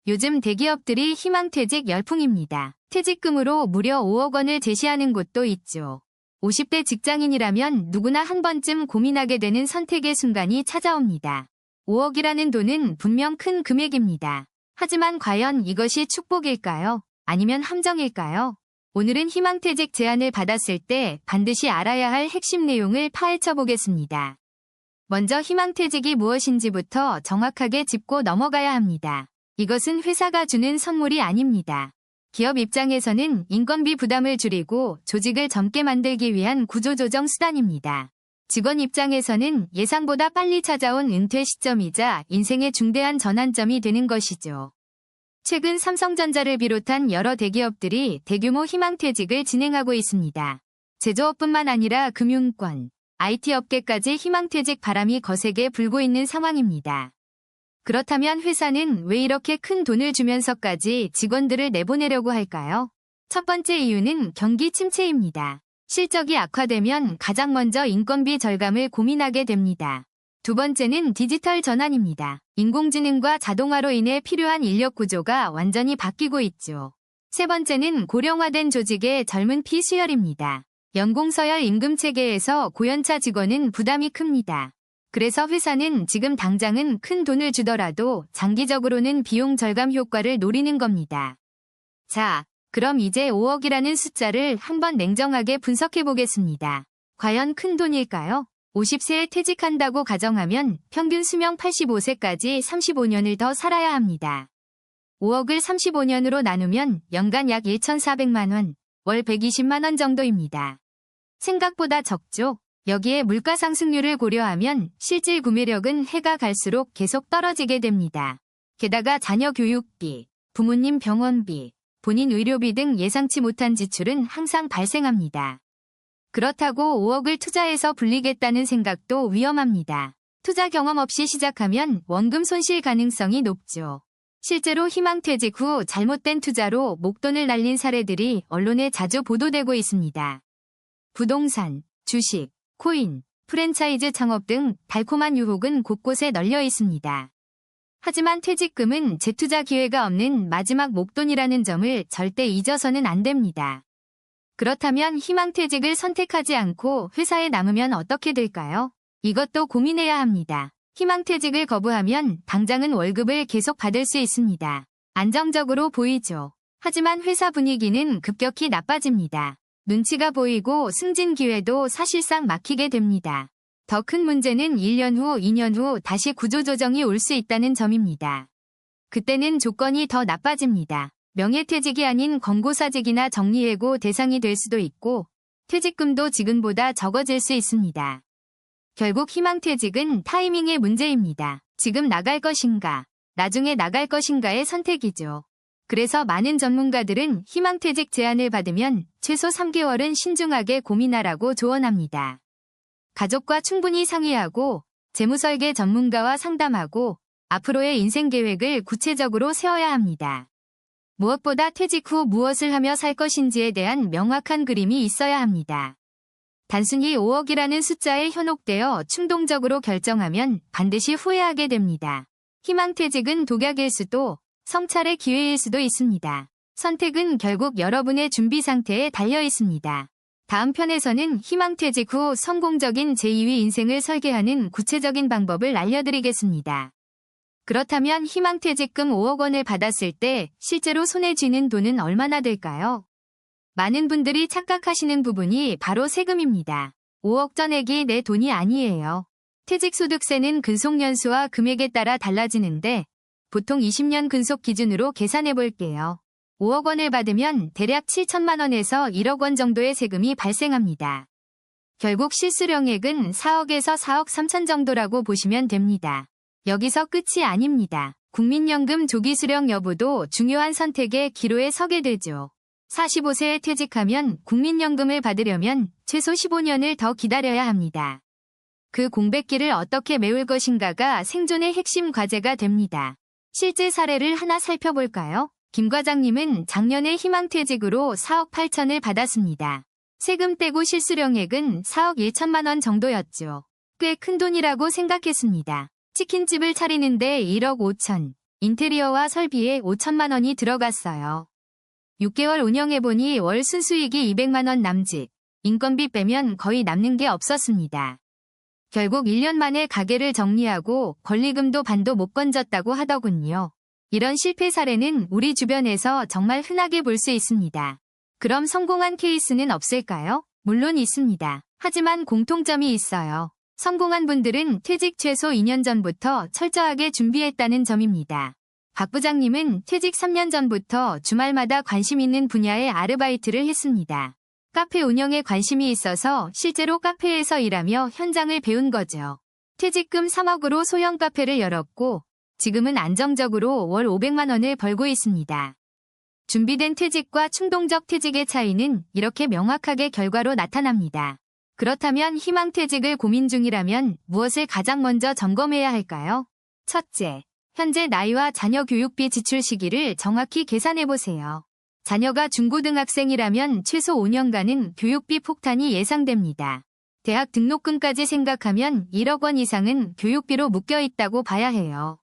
요즘 대기업들이 희망퇴직 열풍입니다. 퇴직금으로 무려 5억 원을 제시하는 곳도 있죠. 50대 직장인이라면 누구나 한 번쯤 고민하게 되는 선택의 순간이 찾아옵니다. 5억이라는 돈은 분명 큰 금액입니다. 하지만 과연 이것이 축복일까요? 아니면 함정일까요? 오늘은 희망퇴직 제안을 받았을 때 반드시 알아야 할 핵심 내용을 파헤쳐 보겠습니다. 먼저 희망퇴직이 무엇인지부터 정확하게 짚고 넘어가야 합니다. 이것은 회사가 주는 선물이 아닙니다. 기업 입장에서는 인건비 부담을 줄이고 조직을 젊게 만들기 위한 구조조정 수단입니다. 직원 입장에서는 예상보다 빨리 찾아온 은퇴 시점이자 인생의 중대한 전환점이 되는 것이죠. 최근 삼성전자를 비롯한 여러 대기업들이 대규모 희망퇴직을 진행하고 있습니다. 제조업뿐만 아니라 금융권, IT 업계까지 희망퇴직 바람이 거세게 불고 있는 상황입니다. 그렇다면 회사는 왜 이렇게 큰 돈을 주면서까지 직원들을 내보내려고 할까요? 첫 번째 이유는 경기 침체입니다. 실적이 악화되면 가장 먼저 인건비 절감을 고민하게 됩니다. 두 번째는 디지털 전환입니다. 인공지능과 자동화로 인해 필요한 인력 구조가 완전히 바뀌고 있죠. 세 번째는 고령화된 조직의 젊은 피 수혈입니다. 연공서열 임금 체계에서 고연차 직원은 부담이 큽니다. 그래서 회사는 지금 당장은 큰 돈을 주더라도 장기적으로는 비용 절감 효과를 노리는 겁니다. 자, 그럼 이제 5억이라는 숫자를 한번 냉정하게 분석해 보겠습니다. 과연 큰 돈일까요? 50세에 퇴직한다고 가정하면 평균 수명 85세까지 35년을 더 살아야 합니다. 5억을 35년으로 나누면 연간 약 1,400만 원, 월 120만 원 정도입니다. 생각보다 적죠? 여기에 물가 상승률을 고려하면 실질 구매력은 해가 갈수록 계속 떨어지게 됩니다. 게다가 자녀 교육비, 부모님 병원비, 본인 의료비 등 예상치 못한 지출은 항상 발생합니다. 그렇다고 5억을 투자해서 불리겠다는 생각도 위험합니다. 투자 경험 없이 시작하면 원금 손실 가능성이 높죠. 실제로 희망퇴직 후 잘못된 투자로 목돈을 날린 사례들이 언론에 자주 보도되고 있습니다. 부동산, 주식, 코인, 프랜차이즈 창업 등 달콤한 유혹은 곳곳에 널려 있습니다. 하지만 퇴직금은 재투자 기회가 없는 마지막 목돈이라는 점을 절대 잊어서는 안 됩니다. 그렇다면 희망퇴직을 선택하지 않고 회사에 남으면 어떻게 될까요? 이것도 고민해야 합니다. 희망퇴직을 거부하면 당장은 월급을 계속 받을 수 있습니다. 안정적으로 보이죠. 하지만 회사 분위기는 급격히 나빠집니다. 눈치가 보이고 승진 기회도 사실상 막히게 됩니다. 더 큰 문제는 1년 후, 2년 후 다시 구조조정이 올 수 있다는 점입니다. 그때는 조건이 더 나빠집니다. 명예퇴직이 아닌 권고사직이나 정리해고 대상이 될 수도 있고 퇴직금도 지금보다 적어질 수 있습니다. 결국 희망퇴직은 타이밍의 문제입니다. 지금 나갈 것인가, 나중에 나갈 것인가의 선택이죠. 그래서 많은 전문가들은 희망퇴직 제안을 받으면 최소 3개월은 신중하게 고민하라고 조언합니다. 가족과 충분히 상의하고 재무설계 전문가와 상담하고 앞으로의 인생 계획을 구체적으로 세워야 합니다. 무엇보다 퇴직 후 무엇을 하며 살 것인지에 대한 명확한 그림이 있어야 합니다. 단순히 5억이라는 숫자에 현혹되어 충동적으로 결정하면 반드시 후회하게 됩니다. 희망퇴직은 독약일 수도 성찰의 기회일 수도 있습니다. 선택은 결국 여러분의 준비 상태에 달려 있습니다. 다음 편에서는 희망퇴직 후 성공적인 제2의 인생을 설계하는 구체적인 방법을 알려드리겠습니다. 그렇다면 희망퇴직금 5억 원을 받았을 때 실제로 손에 쥐는 돈은 얼마나 될까요? 많은 분들이 착각하시는 부분이 바로 세금입니다. 5억 전액이 내 돈이 아니에요. 퇴직소득세는 근속연수와 금액에 따라 달라지는데 보통 20년 근속 기준으로 계산해 볼게요. 5억 원을 받으면 대략 7천만 원에서 1억 원 정도의 세금이 발생합니다. 결국 실수령액은 4억에서 4억 3천 정도라고 보시면 됩니다. 여기서 끝이 아닙니다. 국민연금 조기 수령 여부도 중요한 선택의 기로에 서게 되죠. 45세에 퇴직하면 국민연금을 받으려면 최소 15년을 더 기다려야 합니다. 그 공백기를 어떻게 메울 것인가가 생존의 핵심 과제가 됩니다. 실제 사례를 하나 살펴볼까요? 김 과장님은 작년에 희망퇴직으로 4억 8천을 받았습니다. 세금 떼고 실수령액은 4억 1천만 원 정도였죠. 꽤 큰 돈이라고 생각했습니다. 치킨집을 차리는데 1억 5천, 인테리어와 설비에 5천만 원이 들어갔어요. 6개월 운영해보니 월 순수익이 200만 원 남짓, 인건비 빼면 거의 남는 게 없었습니다. 결국 1년 만에 가게를 정리하고 권리금도 반도 못 건졌다고 하더군요. 이런 실패 사례는 우리 주변에서 정말 흔하게 볼 수 있습니다. 그럼 성공한 케이스는 없을까요? 물론 있습니다. 하지만 공통점이 있어요. 성공한 분들은 퇴직 최소 2년 전부터 철저하게 준비했다는 점입니다. 박 부장님은 퇴직 3년 전부터 주말마다 관심 있는 분야의 아르바이트를 했습니다. 카페 운영에 관심이 있어서 실제로 카페에서 일하며 현장을 배운 거죠. 퇴직금 3억으로 소형 카페를 열었고 지금은 안정적으로 월 500만 원을 벌고 있습니다. 준비된 퇴직과 충동적 퇴직의 차이는 이렇게 명확하게 결과로 나타납니다. 그렇다면 희망퇴직을 고민 중이라면 무엇을 가장 먼저 점검해야 할까요? 첫째, 현재 나이와 자녀 교육비 지출 시기를 정확히 계산해보세요. 자녀가 중고등학생이라면 최소 5년간은 교육비 폭탄이 예상됩니다. 대학 등록금까지 생각하면 1억 원 이상은 교육비로 묶여 있다고 봐야 해요.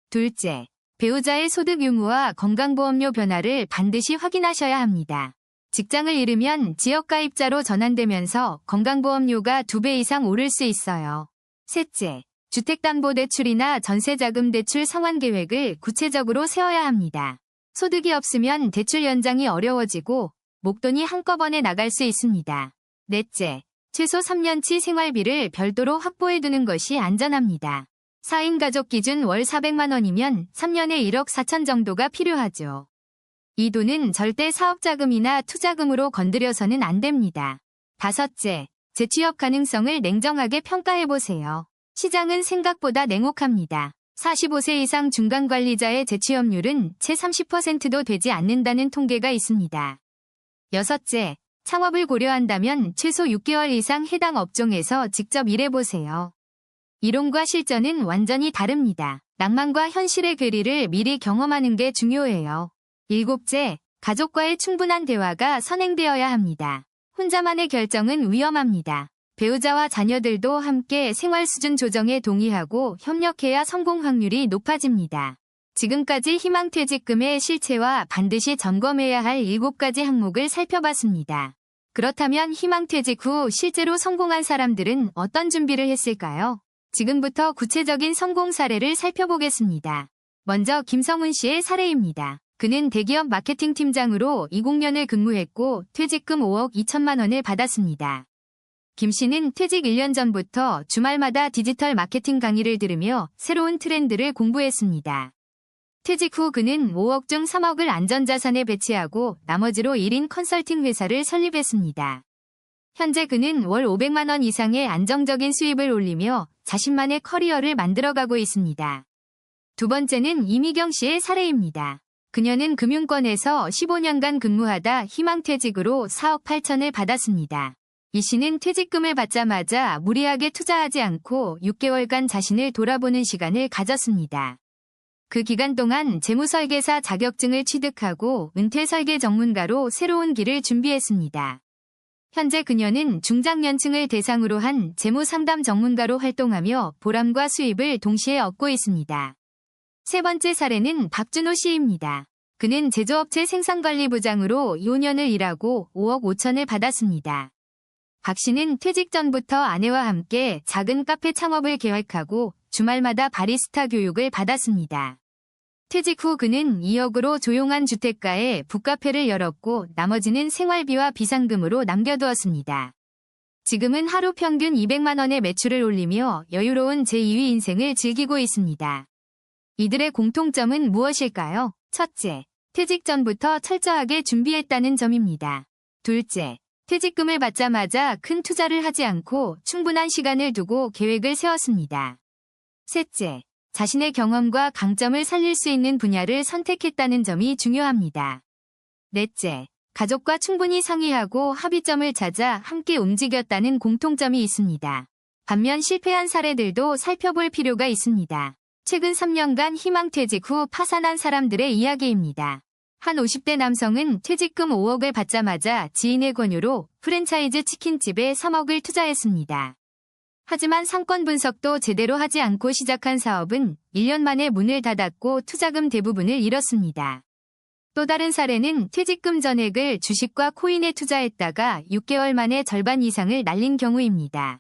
둘째, 배우자의 소득 유무와 건강보험료 변화를 반드시 확인하셔야 합니다. 직장을 잃으면 지역가입자로 전환되면서 건강보험료가 2배 이상 오를 수 있어요. 셋째, 주택담보대출이나 전세자금 대출 상환 계획을 구체적으로 세워야 합니다. 소득이 없으면 대출 연장이 어려워지고 목돈이 한꺼번에 나갈 수 있습니다. 넷째, 최소 3년치 생활비를 별도로 확보해두는 것이 안전합니다. 4인 가족 기준 월 400만 원이면 3년에 1억 4천 정도가 필요하죠. 이 돈은 절대 사업자금이나 투자금으로 건드려서는 안 됩니다. 다섯째, 재취업 가능성을 냉정하게 평가해보세요. 시장은 생각보다 냉혹합니다. 45세 이상 중간관리자의 재취업률은 채 30%도 되지 않는다는 통계가 있습니다. 여섯째, 창업을 고려한다면 최소 6개월 이상 해당 업종에서 직접 일해보세요. 이론과 실전은 완전히 다릅니다. 낭만과 현실의 괴리를 미리 경험하는 게 중요해요. 일곱째, 가족과의 충분한 대화가 선행되어야 합니다. 혼자만의 결정은 위험합니다. 배우자와 자녀들도 함께 생활 수준 조정에 동의하고 협력해야 성공 확률이 높아집니다. 지금까지 희망퇴직금의 실체와 반드시 점검해야 할 7가지 항목을 살펴봤습니다. 그렇다면 희망퇴직 후 실제로 성공한 사람들은 어떤 준비를 했을까요? 지금부터 구체적인 성공 사례를 살펴보겠습니다. 먼저 김성훈 씨의 사례입니다. 그는 대기업 마케팅 팀장으로 20년을 근무했고 퇴직금 5억 2천만 원을 받았습니다. 김 씨는 퇴직 1년 전부터 주말마다 디지털 마케팅 강의를 들으며 새로운 트렌드를 공부했습니다. 퇴직 후 그는 5억 중 3억을 안전자산에 배치하고 나머지로 1인 컨설팅 회사를 설립했습니다. 현재 그는 월 500만 원 이상의 안정적인 수입을 올리며 자신만의 커리어를 만들어가고 있습니다. 두 번째는 이미경 씨의 사례입니다. 그녀는 금융권에서 15년간 근무하다 희망퇴직으로 4억 8천을 받았습니다. 이 씨는 퇴직금을 받자마자 무리하게 투자하지 않고 6개월간 자신을 돌아보는 시간을 가졌습니다. 그 기간 동안 재무설계사 자격증을 취득하고 은퇴설계 전문가로 새로운 길을 준비했습니다. 현재 그녀는 중장년층을 대상으로 한 재무상담 전문가로 활동하며 보람과 수입을 동시에 얻고 있습니다. 세 번째 사례는 박준호 씨입니다. 그는 제조업체 생산관리부장으로 5년을 일하고 5억 5천을 받았습니다. 박 씨는 퇴직 전부터 아내와 함께 작은 카페 창업을 계획하고 주말마다 바리스타 교육을 받았습니다. 퇴직 후 그는 2억으로 조용한 주택가에 북카페를 열었고 나머지는 생활비와 비상금으로 남겨두었습니다. 지금은 하루 평균 200만 원의 매출을 올리며 여유로운 제2의 인생을 즐기고 있습니다. 이들의 공통점은 무엇일까요? 첫째, 퇴직 전부터 철저하게 준비했다는 점입니다. 둘째, 퇴직금을 받자마자 큰 투자를 하지 않고 충분한 시간을 두고 계획을 세웠습니다. 셋째, 자신의 경험과 강점을 살릴 수 있는 분야를 선택했다는 점이 중요합니다. 넷째, 가족과 충분히 상의하고 합의점을 찾아 함께 움직였다는 공통점이 있습니다. 반면 실패한 사례들도 살펴볼 필요가 있습니다. 최근 3년간 희망퇴직 후 파산한 사람들의 이야기입니다. 한 50대 남성은 퇴직금 5억을 받자마자 지인의 권유로 프랜차이즈 치킨집에 3억을 투자했습니다. 하지만 상권 분석도 제대로 하지 않고 시작한 사업은 1년 만에 문을 닫았고 투자금 대부분을 잃었습니다. 또 다른 사례는 퇴직금 전액을 주식과 코인에 투자했다가 6개월 만에 절반 이상을 날린 경우입니다.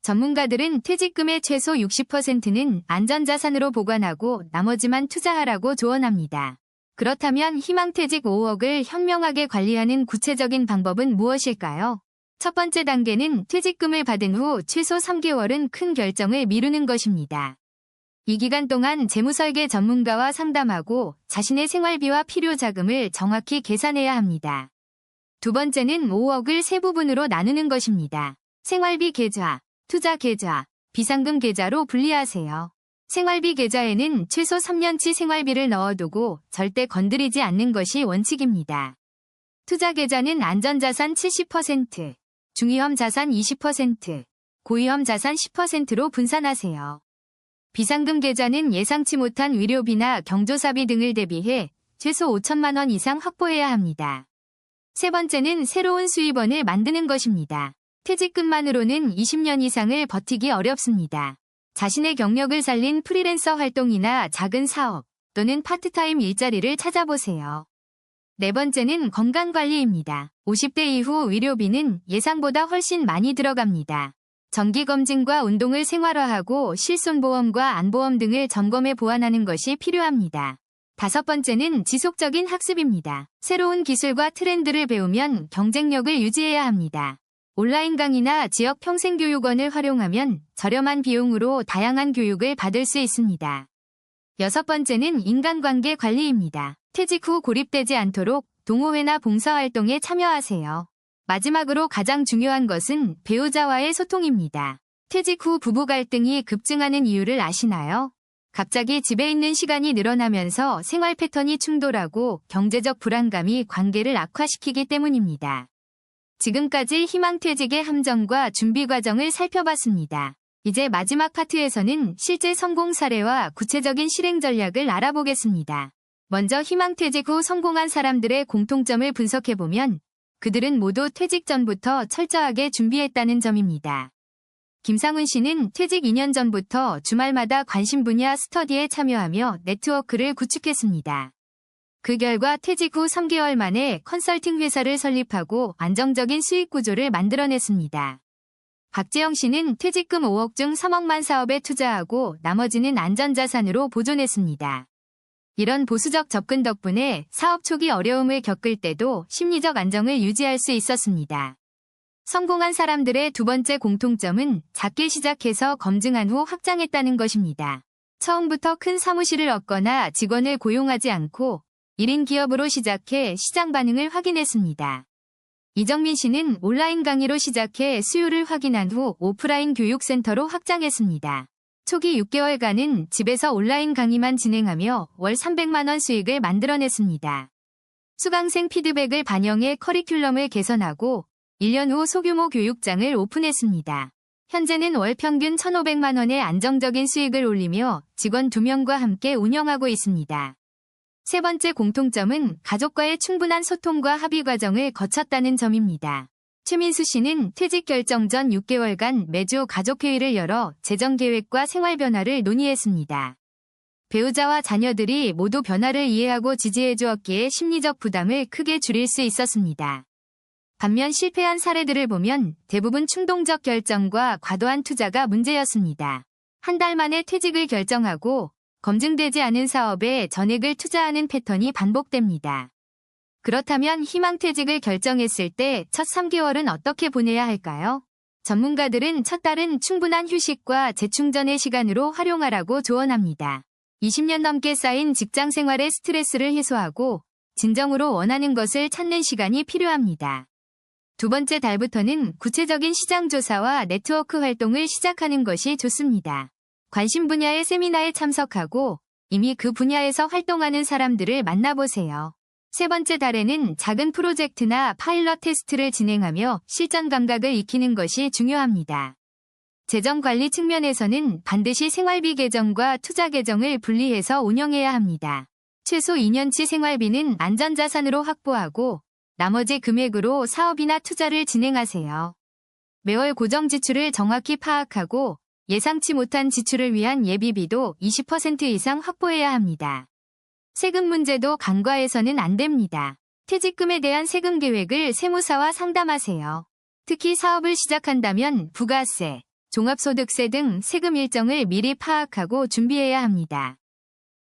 전문가들은 퇴직금의 최소 60%는 안전자산으로 보관하고 나머지만 투자하라고 조언합니다. 그렇다면 희망퇴직 5억을 현명하게 관리하는 구체적인 방법은 무엇일까요? 첫 번째 단계는 퇴직금을 받은 후 최소 3개월은 큰 결정을 미루는 것입니다. 이 기간 동안 재무설계 전문가와 상담하고 자신의 생활비와 필요 자금을 정확히 계산해야 합니다. 두 번째는 5억을 세 부분으로 나누는 것입니다. 생활비 계좌, 투자 계좌, 비상금 계좌로 분리하세요. 생활비 계좌에는 최소 3년치 생활비를 넣어두고 절대 건드리지 않는 것이 원칙입니다. 투자 계좌는 안전자산 70%, 중위험 자산 20%, 고위험 자산 10%로 분산하세요. 비상금 계좌는 예상치 못한 의료비나 경조사비 등을 대비해 최소 5천만 원 이상 확보해야 합니다. 세 번째는 새로운 수입원을 만드는 것입니다. 퇴직금만으로는 20년 이상을 버티기 어렵습니다. 자신의 경력을 살린 프리랜서 활동이나 작은 사업 또는 파트타임 일자리를 찾아보세요. 네 번째는 건강관리입니다. 50대 이후 의료비는 예상보다 훨씬 많이 들어갑니다. 정기검진과 운동을 생활화하고 실손보험과 안보험 등을 점검해 보완하는 것이 필요합니다. 다섯 번째는 지속적인 학습입니다. 새로운 기술과 트렌드를 배우면 경쟁력을 유지해야 합니다. 온라인 강의나 지역 평생교육원을 활용하면 저렴한 비용으로 다양한 교육을 받을 수 있습니다. 여섯 번째는 인간관계 관리입니다. 퇴직 후 고립되지 않도록 동호회나 봉사활동에 참여하세요. 마지막으로 가장 중요한 것은 배우자와의 소통입니다. 퇴직 후 부부 갈등이 급증하는 이유를 아시나요? 갑자기 집에 있는 시간이 늘어나면서 생활 패턴이 충돌하고 경제적 불안감이 관계를 악화시키기 때문입니다. 지금까지 희망퇴직의 함정과 준비 과정을 살펴봤습니다. 이제 마지막 파트에서는 실제 성공 사례와 구체적인 실행 전략을 알아보겠습니다. 먼저 희망퇴직 후 성공한 사람들의 공통점을 분석해보면 그들은 모두 퇴직 전부터 철저하게 준비했다는 점입니다. 김상훈 씨는 퇴직 2년 전부터 주말마다 관심 분야 스터디에 참여하며 네트워크를 구축했습니다. 그 결과 퇴직 후 3개월 만에 컨설팅 회사를 설립하고 안정적인 수익 구조를 만들어냈습니다. 박재영 씨는 퇴직금 5억 중 3억만 사업에 투자하고 나머지는 안전자산으로 보존했습니다. 이런 보수적 접근 덕분에 사업 초기 어려움을 겪을 때도 심리적 안정을 유지할 수 있었습니다. 성공한 사람들의 두 번째 공통점은 작게 시작해서 검증한 후 확장했다는 것입니다. 처음부터 큰 사무실을 얻거나 직원을 고용하지 않고 1인 기업으로 시작해 시장 반응을 확인했습니다. 이정민 씨는 온라인 강의로 시작해 수요를 확인한 후 오프라인 교육센터로 확장했습니다. 초기 6개월간은 집에서 온라인 강의만 진행하며 월 300만 원 수익을 만들어냈습니다. 수강생 피드백을 반영해 커리큘럼을 개선하고 1년 후 소규모 교육장을 오픈했습니다. 현재는 월 평균 1,500만 원의 안정적인 수익을 올리며 직원 2명과 함께 운영하고 있습니다. 세 번째 공통점은 가족과의 충분한 소통과 합의 과정을 거쳤다는 점입니다. 최민수 씨는 퇴직 결정 전 6개월간 매주 가족회의를 열어 재정 계획과 생활 변화를 논의했습니다. 배우자와 자녀들이 모두 변화를 이해하고 지지해 주었기에 심리적 부담을 크게 줄일 수 있었습니다. 반면 실패한 사례들을 보면 대부분 충동적 결정과 과도한 투자가 문제였습니다. 한 달 만에 퇴직을 결정하고 검증되지 않은 사업에 전액을 투자하는 패턴이 반복됩니다. 그렇다면 희망퇴직을 결정했을 때 첫 3개월은 어떻게 보내야 할까요? 전문가들은 첫 달은 충분한 휴식과 재충전의 시간으로 활용하라고 조언합니다. 20년 넘게 쌓인 직장 생활의 스트레스를 해소하고 진정으로 원하는 것을 찾는 시간이 필요합니다. 두 번째 달부터는 구체적인 시장 조사와 네트워크 활동을 시작하는 것이 좋습니다. 관심 분야의 세미나에 참석하고 이미 그 분야에서 활동하는 사람들을 만나보세요. 세 번째 달에는 작은 프로젝트나 파일럿 테스트를 진행하며 실전 감각을 익히는 것이 중요합니다. 재정 관리 측면에서는 반드시 생활비 계정과 투자 계정을 분리해서 운영해야 합니다. 최소 2년치 생활비는 안전자산으로 확보하고 나머지 금액으로 사업이나 투자를 진행하세요. 매월 고정 지출을 정확히 파악하고 예상치 못한 지출을 위한 예비비도 20% 이상 확보해야 합니다. 세금 문제도 간과해서는 안 됩니다. 퇴직금에 대한 세금 계획을 세무사와 상담하세요. 특히 사업을 시작한다면 부가세, 종합소득세 등 세금 일정을 미리 파악하고 준비해야 합니다.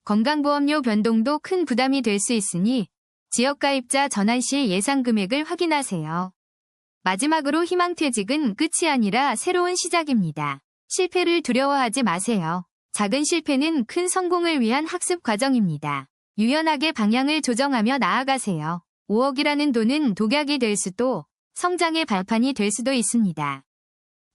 건강보험료 변동도 큰 부담이 될 수 있으니 지역가입자 전환 시 예상 금액을 확인하세요. 마지막으로 희망퇴직은 끝이 아니라 새로운 시작입니다. 실패를 두려워하지 마세요. 작은 실패는 큰 성공을 위한 학습 과정입니다. 유연하게 방향을 조정하며 나아가세요. 5억이라는 돈은 독약이 될 수도 성장의 발판이 될 수도 있습니다.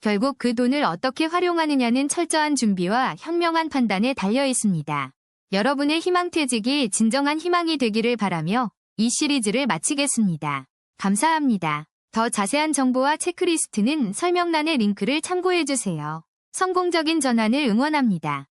결국 그 돈을 어떻게 활용하느냐는 철저한 준비와 현명한 판단에 달려 있습니다. 여러분의 희망퇴직이 진정한 희망이 되기를 바라며 이 시리즈를 마치겠습니다. 감사합니다. 더 자세한 정보와 체크리스트는 설명란의 링크를 참고해주세요. 성공적인 전환을 응원합니다.